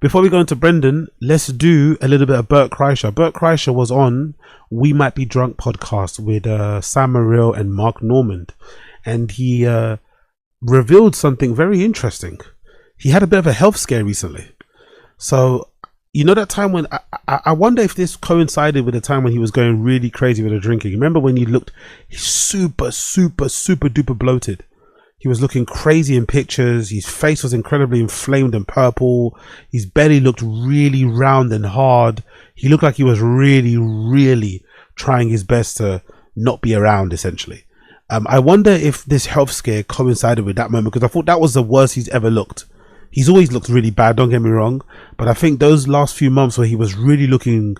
Before we go into Brendan, let's do a little bit of Bert Kreischer. Bert Kreischer was on We Might Be Drunk podcast with Sam Morril and Mark Normand. And he revealed something very interesting. He had a bit of a health scare recently. So, you know that time when... I wonder if this coincided with the time when he was going really crazy with the drinking. Remember when he looked super duper bloated? He was looking crazy in pictures. His face was incredibly inflamed and purple. His belly looked really round and hard. He looked like he was really trying his best to not be around, essentially. I wonder if this health scare coincided with that moment, because I thought that was the worst he's ever looked. He's always looked really bad, don't get me wrong. But I think those last few months where he was really looking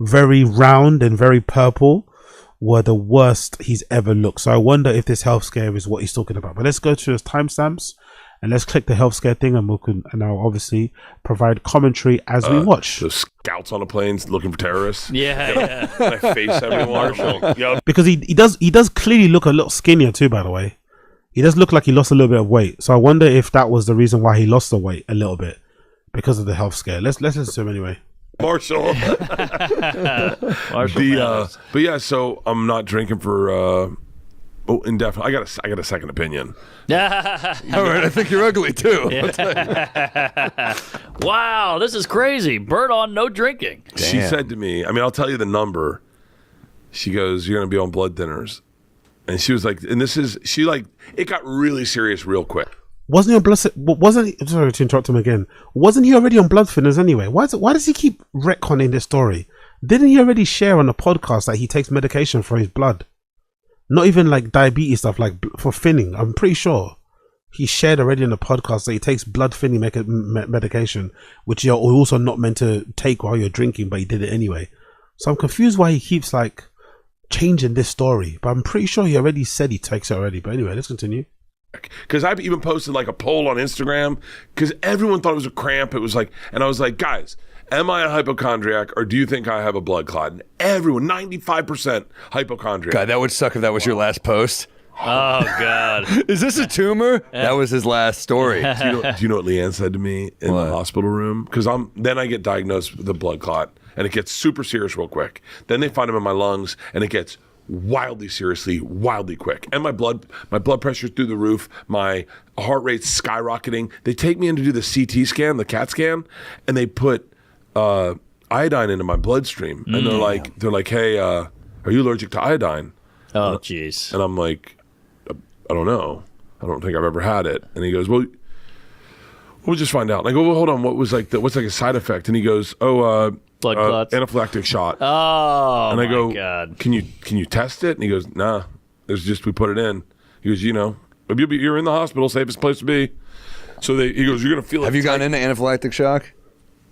very round and very purple were the worst he's ever looked. So I wonder if this health scare is what he's talking about. But let's go to his timestamps and let's click the health scare thing, and I'll obviously provide commentary as we watch. The scouts on the planes looking for terrorists. Yeah. I face everyone. Because he does clearly look a little skinnier too, by the way. He does look like he lost a little bit of weight. So I wonder if that was the reason why he lost the weight a little bit, because of the health scare. Let's listen to him anyway. Marshall. But yeah, so I'm not drinking for indefinitely. I got a second opinion. All right, I think you're ugly too. Wow, this is crazy. Bert on no drinking. Damn. She said to me, I mean, I'll tell you the number. She goes, "You're going to be on blood thinners," and she was like, "And this is," it got really serious real quick. Wasn't he on blood? Wasn't he, sorry to interrupt him again. Wasn't he already on blood thinners anyway? Why does he keep retconning this story? Didn't he already share on the podcast that he takes medication for his blood? Not even like diabetes stuff, like for thinning. I'm pretty sure he shared already on the podcast that he takes blood thinning medication, which you're also not meant to take while you're drinking, but he did it anyway. So I'm confused why he keeps like changing this story. But I'm pretty sure he already said he takes it already. But anyway, let's continue. Because I've even posted like a poll on Instagram because everyone thought it was a cramp. It was like, and I was like, guys, am I a hypochondriac or do you think I have a blood clot? And everyone, 95% hypochondriac. God, that would suck if that was your last post. Oh, God. Is this a tumor? That was his last story. Do you know what Leanne said to me in the hospital room? Because then I get diagnosed with a blood clot and it gets super serious real quick. Then they find them in my lungs and it gets wildly quick, and my blood pressure's through the roof, my heart rate's skyrocketing. They take me in to do the CT scan, the CAT scan, and they put iodine into my bloodstream, and they're like, hey, are you allergic to iodine? Oh, jeez. And I'm like, I don't know, I don't think I've ever had it. And he goes, well, we'll just find out. And I go, well, hold on, what's like a side effect? And he goes, blood clots, anaphylactic shot. Oh, and I go, God. Can you test it? And he goes, nah, it's just we put it in. He goes, you're in the hospital, safest place to be. So he goes, you're gonna feel it. Have you gotten into anaphylactic shock?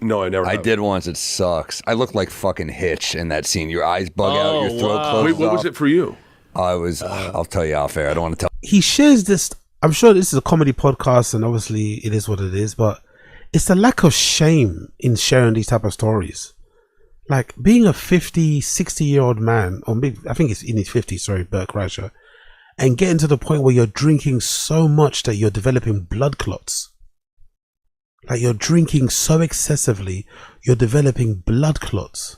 No, I never. I did once. It sucks. I looked like fucking Hitch in that scene. Your eyes bug out, your throat closes. Wait, what was it for you? I'll tell you off air. I don't want to tell. He shares this. I'm sure this is a comedy podcast, and obviously it is what it is. But it's the lack of shame in sharing these type of stories. Like being a 50, 60-year-old man, or maybe, I think it's in his 50s, sorry, Bert Kreischer, and getting to the point where you're drinking so much that you're developing blood clots. Like you're drinking so excessively, you're developing blood clots.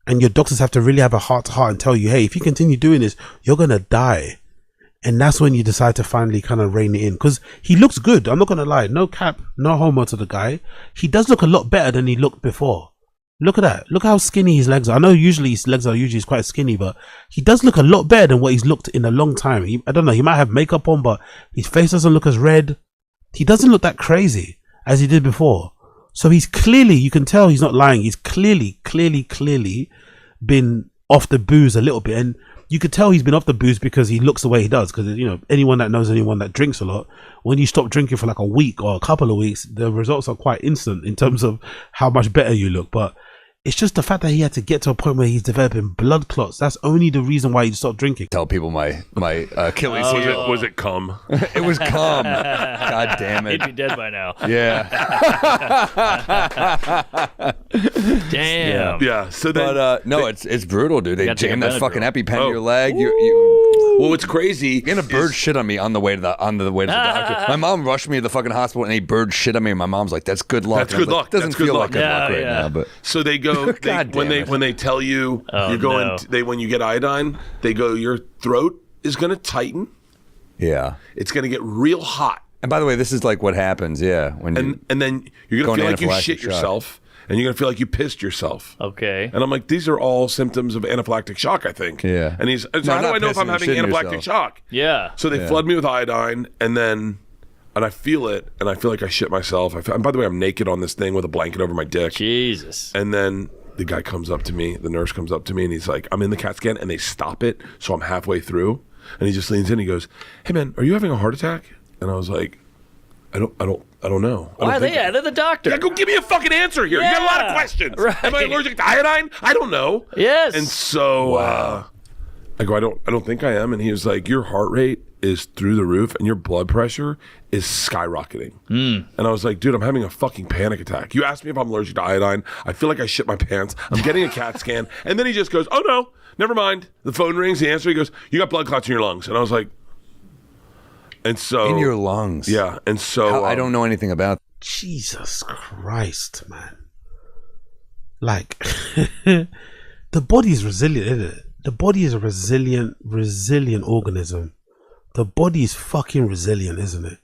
And your doctors have to really have a heart-to-heart and tell you, hey, if you continue doing this, you're going to die. And that's when you decide to finally kind of rein it in. Because he looks good, I'm not going to lie. No cap, no homo to the guy. He does look a lot better than he looked before. Look at that. Look how skinny his legs are. I know usually his legs are usually quite skinny, but he does look a lot better than what he's looked in a long time. I don't know, he might have makeup on, but his face doesn't look as red. He doesn't look that crazy as he did before. So he's clearly, you can tell he's not lying. He's clearly been off the booze a little bit. And you could tell he's been off the booze because he looks the way he does. Because, anyone that knows anyone that drinks a lot, when you stop drinking for like a week or a couple of weeks, the results are quite instant in terms of how much better you look. But It's just the fact that he had to get to a point where he's developing blood clots. That's only the reason why he stopped drinking. Tell people my Achilles Was heel. was it cum? It was cum. God damn He'd it. be dead by now. Yeah. Damn. Yeah. So then, But no, it's brutal, dude. They got to jam take that a fucking Benadryl. EpiPen to your leg. well, what's crazy? And a bird shit on me on the way to the doctor. My mom rushed me to the fucking hospital and a bird shit on me. And my mom's like, "That's good luck." That's And I was good like, luck. Doesn't That's good feel luck. like good luck right Yeah. now, but So they go God damn it. when they tell you Oh, you're going. no. When you get iodine, they go. Your throat is going to tighten. yeah. It's going to get real hot, And by the way, this is like what happens. Yeah, when you and then you're going to Going feel like you anaphylactic shit shock. yourself, and you're going to feel like you pissed yourself. Okay. And I'm like, these are all symptoms of anaphylactic shock, I think. Yeah. And so No, how do not I know if I'm pissing, having shitting anaphylactic yourself. shock? Yeah. So they flood me with iodine, and I feel it, and I feel like I shit myself. And by the way, I'm naked on this thing with a blanket over my dick. Jesus. And then the guy comes up to me, the nurse comes up to me, and he's like, I'm in the CAT scan, and they stop it, so I'm halfway through. And he just leans in, and he goes, "Hey man, are you having a heart attack?" And I was like, I don't know. Why are they out of the doctor? Yeah, go give me a fucking answer here. You got a lot of Yeah, questions. right. Am I allergic to iodine? I don't know. Yes. And so I go, I don't think I am. And he was like, your heart rate is through the roof and your blood pressure is skyrocketing. And I was like, dude, I'm having a fucking panic attack. You asked me if I'm allergic to iodine. I feel like I shit my pants. I'm getting a CAT scan. And then he just goes, oh no, never mind. The phone rings. The answer, he goes, you got blood clots in your lungs. And I was like, and so in your lungs. yeah. And so I don't know anything about. Jesus Christ, man. Like, the body is resilient, isn't it? The body is a resilient organism. The body is fucking resilient, isn't it?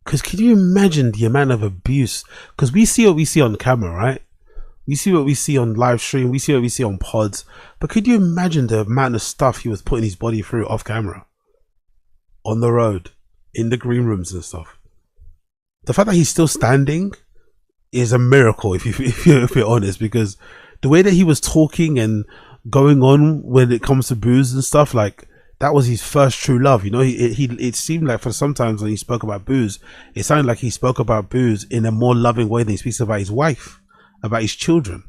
Because can you imagine the amount of abuse? Because we see what we see on camera, right? We see what we see on live stream. We see what we see on pods. But could you imagine the amount of stuff he was putting his body through off camera? On the road, in the green rooms and stuff. The fact that he's still standing is a miracle, if you're honest, because the way that he was talking and going on when it comes to booze and stuff, like, that was his first true love. You know, it seemed like for sometimes when he spoke about booze, it sounded like he spoke about booze in a more loving way than he speaks about his wife, about his children.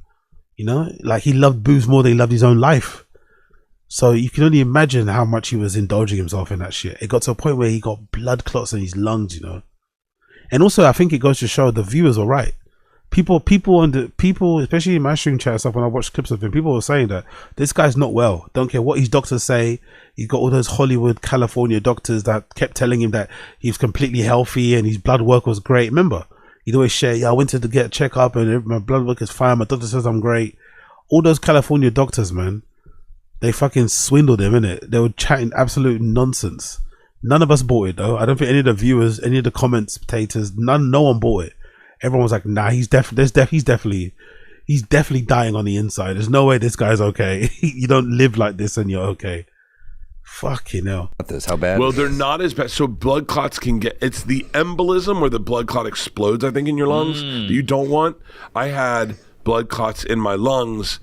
You know, like he loved booze more than he loved his own life. So you can only imagine how much he was indulging himself in that shit. It got to a point where he got blood clots in his lungs, you know. And also, I think it goes to show the viewers were right. People, especially in my stream chat and stuff, when I watched clips of him, people were saying that this guy's not well. Don't care what his doctors say. He's got all those Hollywood, California doctors that kept telling him that he's completely healthy and his blood work was great. Remember, he'd always share, yeah, I went to get a checkup and my blood work is fine. My doctor says I'm great. All those California doctors, man, they fucking swindled him, innit? They were chatting absolute nonsense. None of us bought it, though. I don't think any of the viewers, any of the commentators, no one bought it. Everyone was like, nah, he's definitely dying on the inside. There's no way this guy's okay. You don't live like this and you're okay. Fucking hell. This, how bad? Well, they're not as bad. So blood clots can get, it's the embolism where the blood clot explodes, I think, in your lungs that you don't want. I had blood clots in my lungs.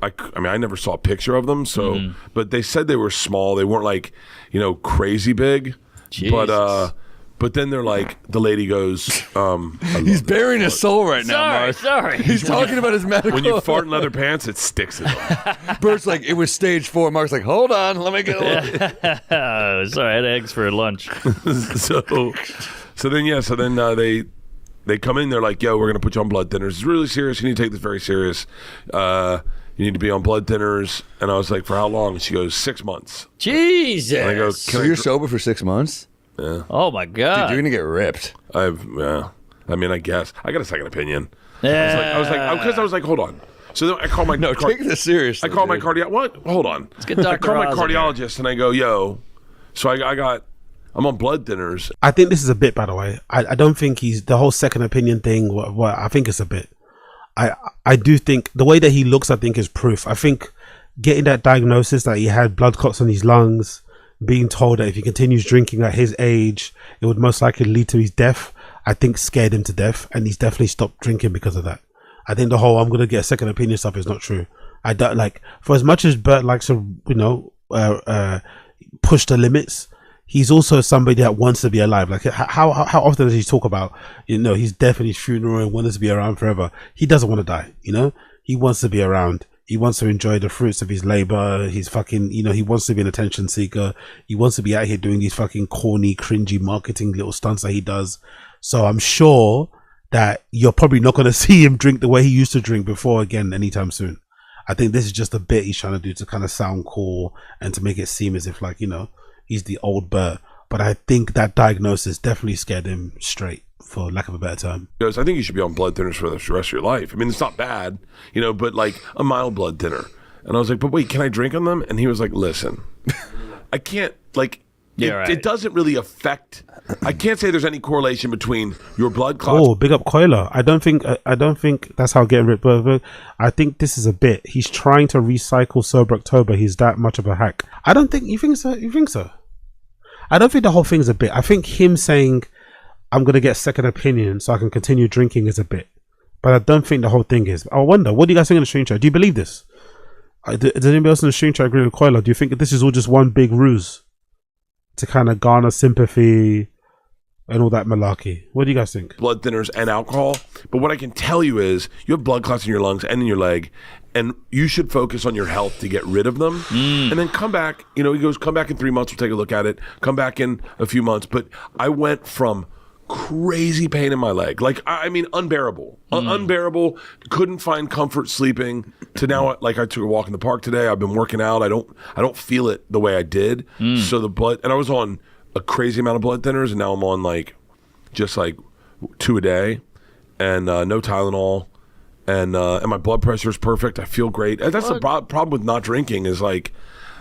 I mean, I never saw a picture of them, so, but they said they were small. They weren't like, you know, crazy big. Jesus. But then they're like, the lady goes, He's burying his soul right now, Mark. Sorry. He's talking about his medical. when you fart in leather pants, it sticks in them. Bert's like, it was stage 4. Mark's like, hold on, let me get a look. Sorry, I had eggs for lunch. so then they come in, they're like, yo, we're going to put you on blood thinners. It's really serious. You need to take this very serious. You need to be on blood thinners. And I was like, for how long? And she goes, 6 months. Jesus. And I go, So you're sober for 6 months? yeah. Oh my God. Dude, you're going to get ripped. I mean, I guess. I got a second opinion. Yeah. I was like, hold on. So then I call my Take this seriously. I call my dude. cardiologist. What? Hold on. get I Dr. call my Oz in here. cardiologist and I go, yo. So I'm on blood thinners. I think this is a bit, by the way. I don't think he's the whole second opinion thing. What I think it's a bit. I do think the way that he looks, I think, is proof. I think getting that diagnosis that he had blood clots in his lungs, being told that if he continues drinking at his age, it would most likely lead to his death, I think scared him to death, and he's definitely stopped drinking because of that. I think the whole I'm gonna get a second opinion stuff is not true. I don't like, for as much as Bert likes to, you know, push the limits, he's also somebody that wants to be alive. Like how often does he talk about, he's death and his funeral and wants to be around forever? He doesn't want to die, he wants to be around. He wants to enjoy the fruits of his labor. He's fucking, he wants to be an attention seeker. He wants to be out here doing these fucking corny, cringy marketing little stunts that he does. So I'm sure that you're probably not going to see him drink the way he used to drink before again anytime soon. I think this is just a bit he's trying to do to kind of sound cool and to make it seem as if like, he's the old Bert. But I think that diagnosis definitely scared him straight, for lack of a better term. Because I think you should be on blood thinners for the rest of your life. I mean, it's not bad, but like a mild blood thinner. And I was like, but wait, can I drink on them? And he was like, listen, I can't, like, it doesn't really affect. I can't say there's any correlation between your blood clots. Oh, big up Coiler. I don't think that's how getting rid. But I think this is a bit. He's trying to recycle Sober October. He's that much of a hack. I don't think you think so. You think so? I don't think the whole thing's a bit. I think him saying, I'm going to get second opinion so I can continue drinking is a bit. But I don't think the whole thing is. I wonder, what do you guys think in the stream chat? Do you believe this? Does anybody else in the stream chat agree with Coiler? Do you think this is all just one big ruse to kind of garner sympathy and all that malarkey? What do you guys think? Blood thinners and alcohol. But what I can tell you is you have blood clots in your lungs and in your leg, and you should focus on your health to get rid of them. And then come back. He goes, come back in 3 months. We'll take a look at it. Come back in a few months. But I went from crazy pain in my leg, like I mean unbearable, unbearable, couldn't find comfort sleeping, to now like I took a walk in the park today. I've been working out. I don't feel it the way I did. So the blood, and I was on a crazy amount of blood thinners, and now I'm on like just like 2 a day, and no Tylenol, and my blood pressure is perfect. I feel great. And that's the problem with not drinking, is like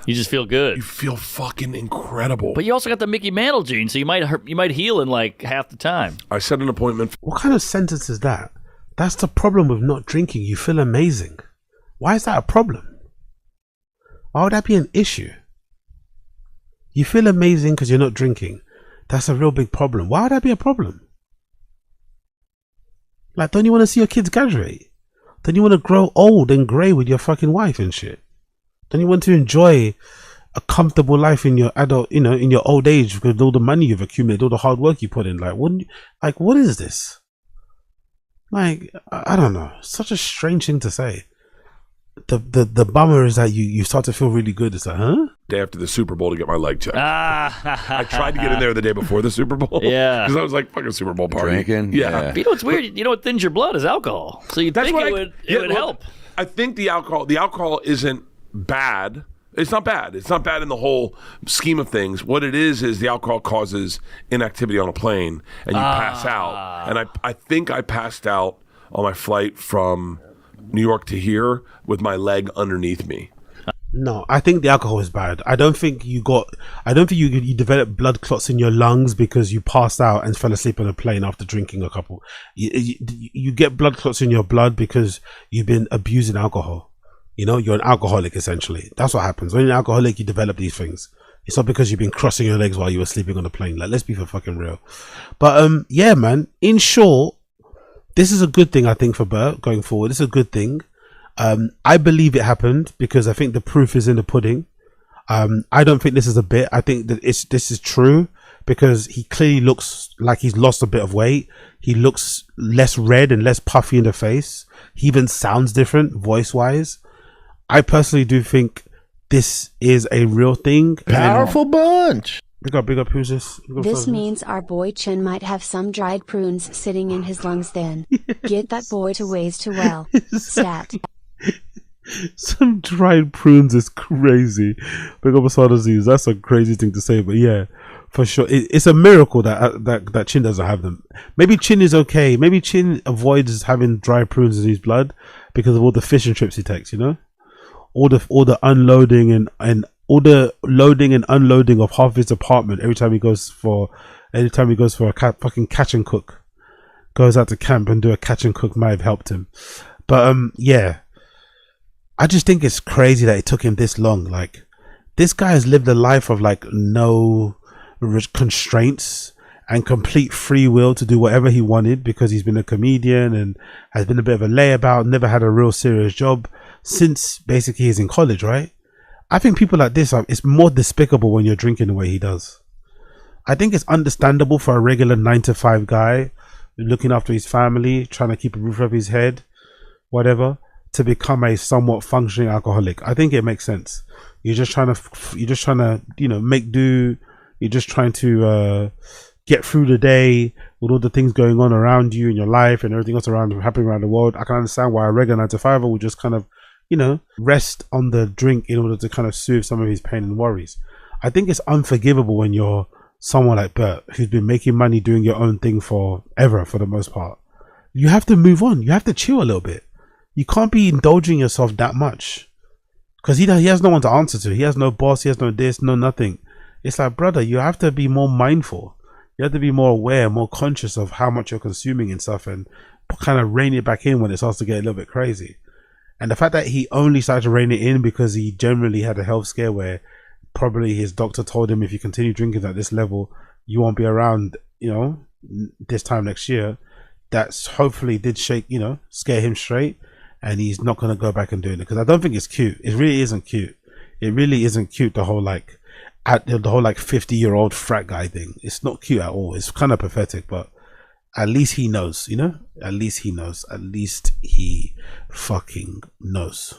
you just feel good. You feel fucking incredible. But you also got the Mickey Mantle gene, so you might heal in like half the time. I set an appointment. What kind of sentence is that? That's the problem with not drinking. You feel amazing. Why is that a problem? Why would that be an issue? You feel amazing because you're not drinking. That's a real big problem. Why would that be a problem? Like, don't you want to see your kids graduate? Don't you want to grow old and grey with your fucking wife and shit? Don't you want to enjoy a comfortable life in your adult, in your old age, with all the money you've accumulated, all the hard work you put in? Like, what is this? Like, I don't know. Such a strange thing to say. The bummer is that you start to feel really good. It's like, huh? Day after the Super Bowl to get my leg checked. I tried to get in there the day before the Super Bowl. Yeah. Because I was like, fucking Super Bowl party. Drinking? Yeah. You know what's weird? You know what thins your blood is alcohol. So you'd think it would help. I think the alcohol isn't bad. It's not bad. It's not bad in the whole scheme of things. What it is the alcohol causes inactivity on a plane, and you pass out. And I think I passed out on my flight from New York to here with my leg underneath me. No, I think the alcohol is bad. I don't think you developed blood clots in your lungs because you passed out and fell asleep on a plane after drinking a couple. You get blood clots in your blood because you've been abusing alcohol. You're an alcoholic, essentially. That's what happens. When you're an alcoholic, you develop these things. It's not because you've been crossing your legs while you were sleeping on a plane. Like, let's be for fucking real. But yeah, man. In short, this is a good thing, I think, for Bert going forward. It's a good thing. I believe it happened because I think the proof is in the pudding. I don't think this is a bit. I think that this is true because he clearly looks like he's lost a bit of weight. He looks less red and less puffy in the face. He even sounds different voice-wise. I personally do think this is a real thing. Powerful bunch. Big up. Who's this? This means our boy Chin might have some dried prunes sitting in his lungs then. Get that boy to ways to well. Stat. Some dried prunes is crazy. Big up Asada Aziz. That's a crazy thing to say, but yeah, for sure. It's a miracle that Chin doesn't have them. Maybe Chin is okay. Maybe Chin avoids having dried prunes in his blood because of all the fishing trips he takes, all the unloading and all the loading and unloading of half his apartment every time he goes for a fucking catch and cook. Goes out to camp and do a catch and cook might have helped him. But yeah. I just think it's crazy that it took him this long. Like, this guy has lived a life of like no constraints and complete free will to do whatever he wanted because he's been a comedian and has been a bit of a layabout, never had a real serious job since basically he's in college, right? I think people like this, it's more despicable when you're drinking the way he does. I think it's understandable for a regular 9 to 5 guy looking after his family, trying to keep a roof over his head, whatever, to become a somewhat functioning alcoholic. I think it makes sense. You're just trying to, you know, make do. You're just trying to get through the day with all the things going on around you in your life and everything else happening around the world. I can understand why a regular 9 to 5 would just kind of, you know, rest on the drink in order to kind of soothe some of his pain and worries. I think it's unforgivable when you're someone like Bert, who's been making money doing your own thing forever, for the most part. You have to move on. You have to chill a little bit. You can't be indulging yourself that much, because he has no one to answer to. He has no boss. He has no this, no nothing. It's like, brother, you have to be more mindful. You have to be more aware, more conscious of how much you're consuming and stuff, and kind of rein it back in when it starts to get a little bit crazy. And the fact that he only started to rein it in because he generally had a health scare where probably his doctor told him, if you continue drinking at this level, you won't be around, you know, this time next year. That's hopefully did scare him straight, and he's not going to go back and do it, because I don't think it's cute. It really isn't cute. It really isn't cute, the whole 50-year-old frat guy thing. It's not cute at all. It's kind of pathetic, but at least he knows, you know? At least he knows. At least he fucking knows.